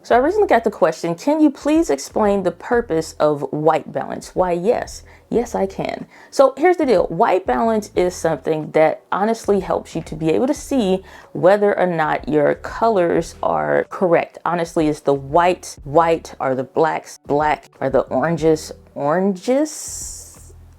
So I originally got the question, can you please explain the purpose of white balance? Why, yes. Yes, I can. So here's the deal. White balance is something that honestly helps you to be able to see whether or not your colors are correct. Honestly, it's the white, or the blacks, black, or the oranges,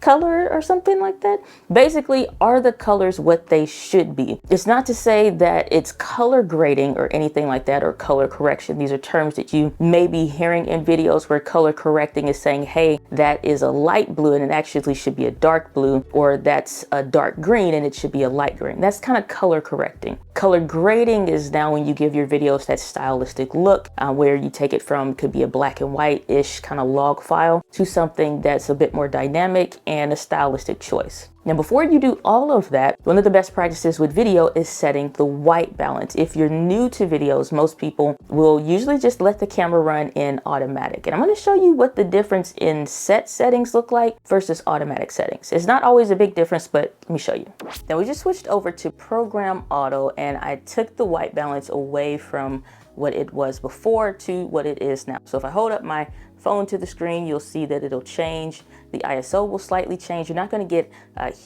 color or something like that. Basically, are the colors what they should be? It's not to say that it's color grading or anything like that, or color correction. These are terms that you may be hearing in videos where color correcting is saying, hey, that is a light blue and it actually should be a dark blue, or that's a dark green and it should be a light green. That's kind of color correcting. Color grading is now when you give your videos that stylistic look, where you take it from, could be a black and white-ish kind of log file, to something that's a bit more dynamic and a stylistic choice. Now, before you do all of that, one of the best practices with video is setting the white balance. If you're new to videos, most people will usually just let the camera run in automatic. And I'm going to show you what the difference in set settings look like versus automatic settings. It's not always a big difference, but let me show you. Now, we just switched over to program auto, and I took the white balance away from what it was before to what it is now. So if I hold up my phone to the screen, you'll see that it'll change. The ISO will slightly change. You're not going to get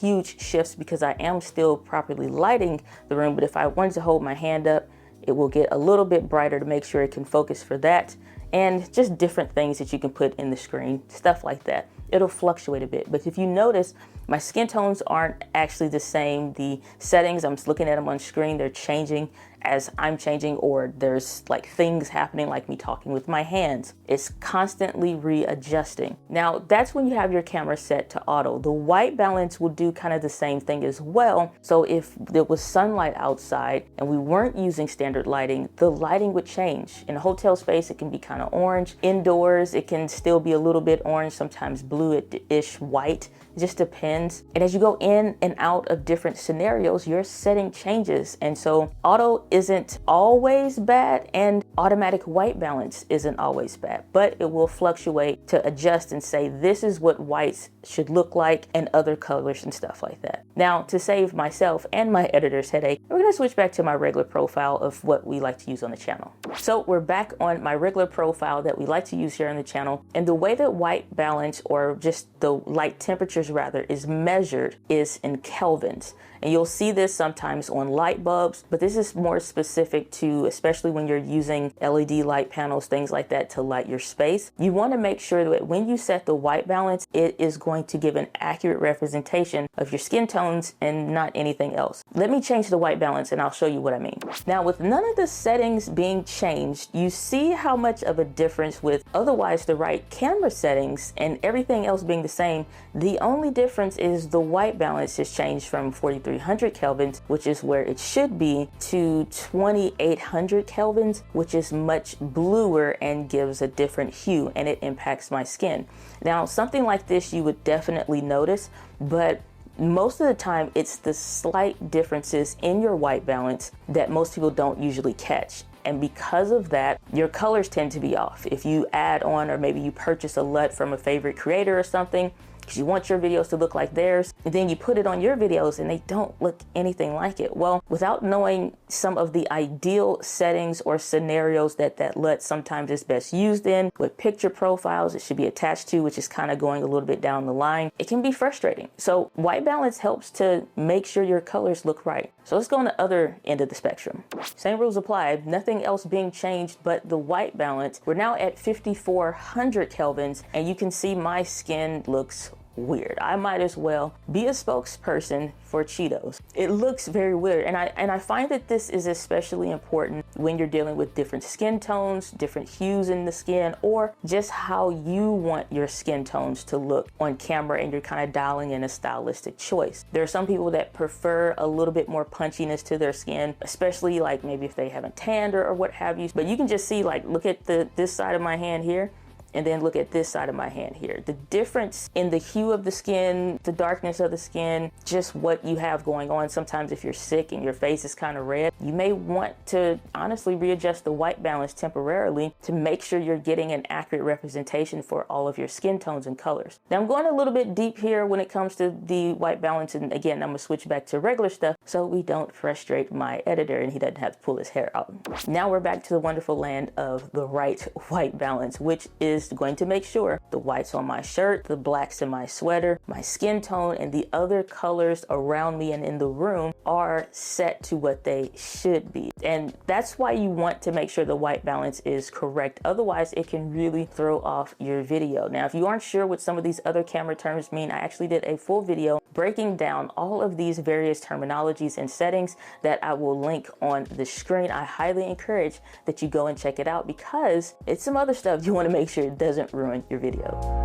huge shifts because I am still properly lighting the room. But if I wanted to hold my hand up, it will get a little bit brighter to make sure it can focus for that. And just different things that you can put in the screen, stuff like that. It'll fluctuate a bit. But if you notice, my skin tones aren't actually the same. The settings, I'm just looking at them on screen, they're changing as I'm changing, or there's like things happening like me talking with my hands. It's constantly readjusting. Now, that's when you have your camera set to auto. The white balance will do kind of the same thing as well. So if there was sunlight outside and we weren't using standard lighting, the lighting would change. In a hotel space, it can be kind of orange. Indoors, it can still be a little bit orange, sometimes blue-ish white. It just depends. And as you go in and out of different scenarios, your setting changes. And so auto isn't always bad, and automatic white balance isn't always bad, but it will fluctuate to adjust and say, this is what whites should look like and other colors and stuff like that. Now, to save myself and my editor's headache, we're gonna switch back to my regular profile of what we like to use on the channel. So we're back on my regular profile that we like to use here on the channel. And the way that white balance, or just the light temperatures rather, is measured is in kelvins. And you'll see this sometimes on light bulbs, but this is more specific to, especially when you're using LED light panels, things like that, to light your space. You want to make sure that when you set the white balance, it is going to give an accurate representation of your skin tones and not anything else. Let me change the white balance and I'll show you what I mean. Now, with none of the settings being changed, you see how much of a difference with otherwise the right camera settings and everything else being the same. The only difference is the white balance has changed from 4300 kelvins, which is where it should be, to 2800 kelvins, which is much bluer and gives a different hue, and it impacts my skin. Now, something like this you would definitely notice, but most of the time it's the slight differences in your white balance that most people don't usually catch. And because of that, your colors tend to be off. If you add on, or maybe you purchase a LUT from a favorite creator or something, because you want your videos to look like theirs, and then you put it on your videos and they don't look anything like it. Well, without knowing some of the ideal settings or scenarios that LUT sometimes is best used in, with picture profiles it should be attached to, which is kind of going a little bit down the line, it can be frustrating. So white balance helps to make sure your colors look right. So let's go on the other end of the spectrum. Same rules apply, nothing else being changed but the white balance. We're now at 5400 kelvins, and you can see my skin looks weird. I might as well be a spokesperson for Cheetos. It looks very weird, and I find that this is especially important when you're dealing with different skin tones, different hues in the skin, or just how you want your skin tones to look on camera, and you're kind of dialing in a stylistic choice. There are some people that prefer a little bit more punchiness to their skin, especially like maybe if they haven't tanned or what have you. But you can just see, like, look at this side of my hand here. and then look at this side of my hand here. The difference in the hue of the skin, the darkness of the skin, just what you have going on. Sometimes if you're sick and your face is kind of red, you may want to honestly readjust the white balance temporarily to make sure you're getting an accurate representation for all of your skin tones and colors. Now I'm going a little bit deep here when it comes to the white balance, and again, I'm gonna switch back to regular stuff so we don't frustrate my editor and he doesn't have to pull his hair out. Now we're back to the wonderful land of the right white balance, which is going to make sure the whites on my shirt, the blacks in my sweater, my skin tone, and the other colors around me and in the room are set to what they should be. And that's why you want to make sure the white balance is correct. Otherwise, it can really throw off your video. Now, if you aren't sure what some of these other camera terms mean, I actually did a full video breaking down all of these various terminologies and settings that I will link on the screen. I highly encourage that you go and check it out because it's some other stuff you want to make sure it doesn't ruin your video.